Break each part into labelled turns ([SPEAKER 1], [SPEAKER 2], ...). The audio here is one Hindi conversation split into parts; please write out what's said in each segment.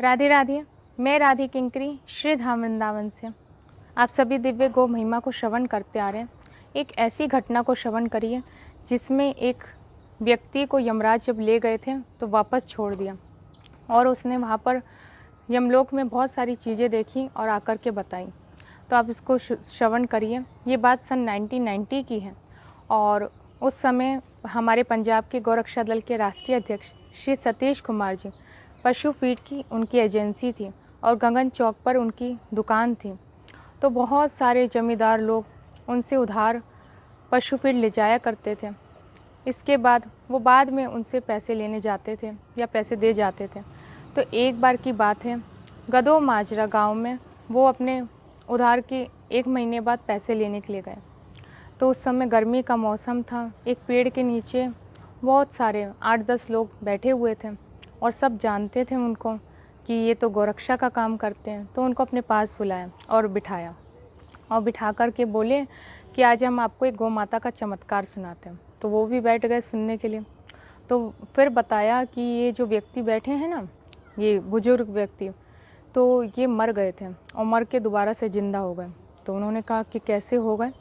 [SPEAKER 1] राधे राधे। मैं राधे किंकरी श्री धाम वृंदावन से आप सभी दिव्य गौ महिमा को श्रवण करते आ रहे हैं। एक ऐसी घटना को श्रवण करिए जिसमें एक व्यक्ति को यमराज जब ले गए थे तो वापस छोड़ दिया और उसने वहाँ पर यमलोक में बहुत सारी चीज़ें देखी और आकर के बताई। तो आप इसको श्रवण करिए। ये बात सन 1990 की है और उस समय हमारे पंजाब के गौरक्षा दल के राष्ट्रीय अध्यक्ष श्री सतीश कुमार जी पशु फीड की उनकी एजेंसी थी और गगन चौक पर उनकी दुकान थी। तो बहुत सारे जमींदार लोग उनसे उधार पशु फीड ले जाया करते थे। इसके बाद वो बाद में उनसे पैसे लेने जाते थे या पैसे दे जाते थे। तो एक बार की बात है, गदो माजरा गांव में वो अपने उधार के 1 महीने बाद पैसे लेने के लिए गए। तो उस समय गर्मी का मौसम था। एक पेड़ के नीचे बहुत सारे 8-10 लोग बैठे हुए थे और सब जानते थे उनको कि ये तो गौरक्षा का काम करते हैं। तो उनको अपने पास बुलाया और बिठाया और बिठा कर के बोले कि आज हम आपको एक गौ माता का चमत्कार सुनाते हैं। तो वो भी बैठ गए सुनने के लिए। तो फिर बताया कि ये जो व्यक्ति बैठे हैं ना, ये बुजुर्ग व्यक्ति, तो ये मर गए थे और मर के दोबारा से ज़िंदा हो गए। तो उन्होंने कहा कि कैसे हो गए।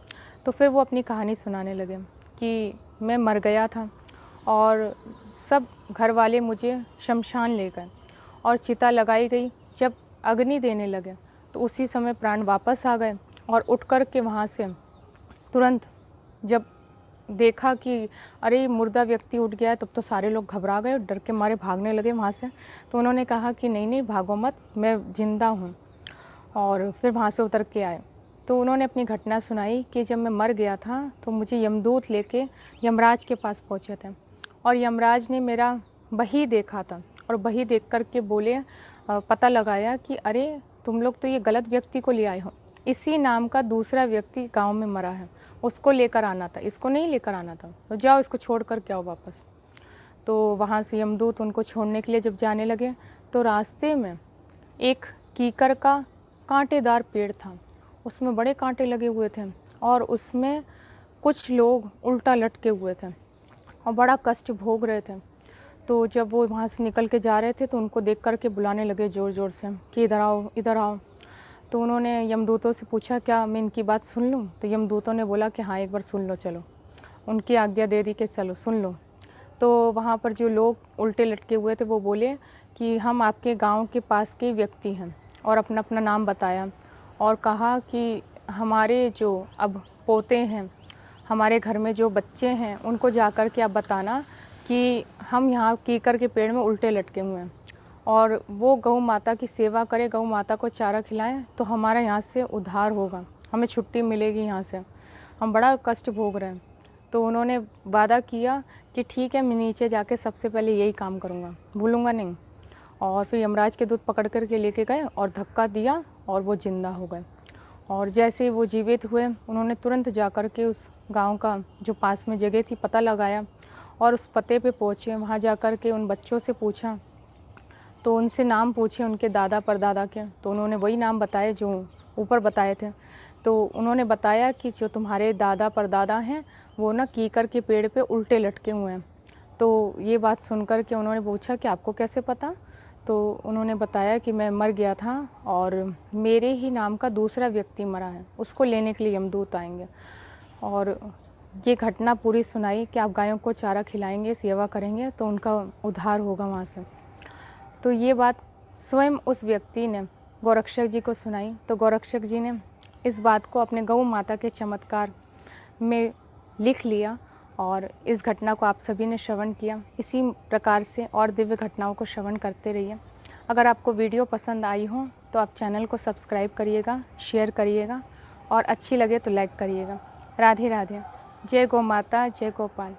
[SPEAKER 1] तो फिर वो अपनी कहानी सुनाने लगे कि मैं मर गया था और सब घर वाले मुझे शमशान ले गए और चिता लगाई गई। जब अग्नि देने लगे तो उसी समय प्राण वापस आ गए और उठ कर के वहाँ से तुरंत जब देखा कि अरे मुर्दा व्यक्ति उठ गया है, तब तो सारे लोग घबरा गए और डर के मारे भागने लगे वहाँ से। तो उन्होंने कहा कि नहीं नहीं भागो मत, मैं ज़िंदा हूँ। और फिर वहाँ से उतर के आए। तो उन्होंने अपनी घटना सुनाई कि जब मैं मर गया था तो मुझे यमदूत लेके यमराज के पास पहुँचे थे और यमराज ने मेरा बही देखा था और बही देख कर के बोले, पता लगाया कि अरे तुम लोग तो ये गलत व्यक्ति को ले आए हो। इसी नाम का दूसरा व्यक्ति गांव में मरा है, उसको लेकर आना था, इसको नहीं लेकर आना था। तो जाओ इसको छोड़ कर के आओ वापस। तो वहाँ से यमदूत उनको छोड़ने के लिए जब जाने लगे तो रास्ते में एक कीकर का कांटेदार पेड़ था, उसमें बड़े कांटे लगे हुए थे और उसमें कुछ लोग उल्टा लटके हुए थे और बड़ा कष्ट भोग रहे थे। तो जब वो वहाँ से निकल के जा रहे थे तो उनको देख कर के बुलाने लगे ज़ोर ज़ोर से कि इधर आओ इधर आओ। तो उन्होंने यमदूतों से पूछा क्या मैं इनकी बात सुन लूँ। तो यमदूतों ने बोला कि हाँ एक बार सुन लो, चलो। उनकी आज्ञा दे दी कि चलो सुन लो। तो वहाँ पर जो लोग उल्टे लटके हुए थे वो बोले कि हम आपके गाँव के पास के व्यक्ति हैं और अपना अपना नाम बताया और कहा कि हमारे जो अब पोते हैं, हमारे घर में जो बच्चे हैं, उनको जाकर के आप बताना कि हम यहाँ कीकर के पेड़ में उल्टे लटके हुए हैं और वो गौ माता की सेवा करें, गौ माता को चारा खिलाएं तो हमारा यहाँ से उद्धार होगा, हमें छुट्टी मिलेगी यहाँ से, हम बड़ा कष्ट भोग रहे हैं। तो उन्होंने वादा किया कि ठीक है मैं नीचे जाके सबसे पहले यही काम करूँगा, भूलूँगा नहीं। और फिर यमराज के दूत पकड़ कर के लेके गए और धक्का दिया और वो ज़िंदा हो गए। और जैसे वो जीवित हुए उन्होंने तुरंत जा कर के उस गांव का जो पास में जगह थी पता लगाया और उस पते पे पहुँचे। वहाँ जा कर के उन बच्चों से पूछा तो उनसे नाम पूछे उनके दादा परदादा के। तो उन्होंने वही नाम बताए जो ऊपर बताए थे। तो उन्होंने बताया कि जो तुम्हारे दादा परदादा हैं वो ना कीकर के पेड़ पे उल्टे लटके हुए हैं। तो ये बात सुनकर के उन्होंने पूछा कि आपको कैसे पता। तो उन्होंने बताया कि मैं मर गया था और मेरे ही नाम का दूसरा व्यक्ति मरा है, उसको लेने के लिए यमदूत आएंगे। और ये घटना पूरी सुनाई कि आप गायों को चारा खिलाएंगे, सेवा करेंगे तो उनका उद्धार होगा वहाँ से। तो ये बात स्वयं उस व्यक्ति ने गौरक्षक जी को सुनाई। तो गौरक्षक जी ने इस बात को अपने गौ माता के चमत्कार में लिख लिया और इस घटना को आप सभी ने श्रवण किया। इसी प्रकार से और दिव्य घटनाओं को श्रवण करते रहिए। अगर आपको वीडियो पसंद आई हो तो आप चैनल को सब्सक्राइब करिएगा, शेयर करिएगा और अच्छी लगे तो लाइक करिएगा। राधे राधे। जय गौ माता, जय गोपाल।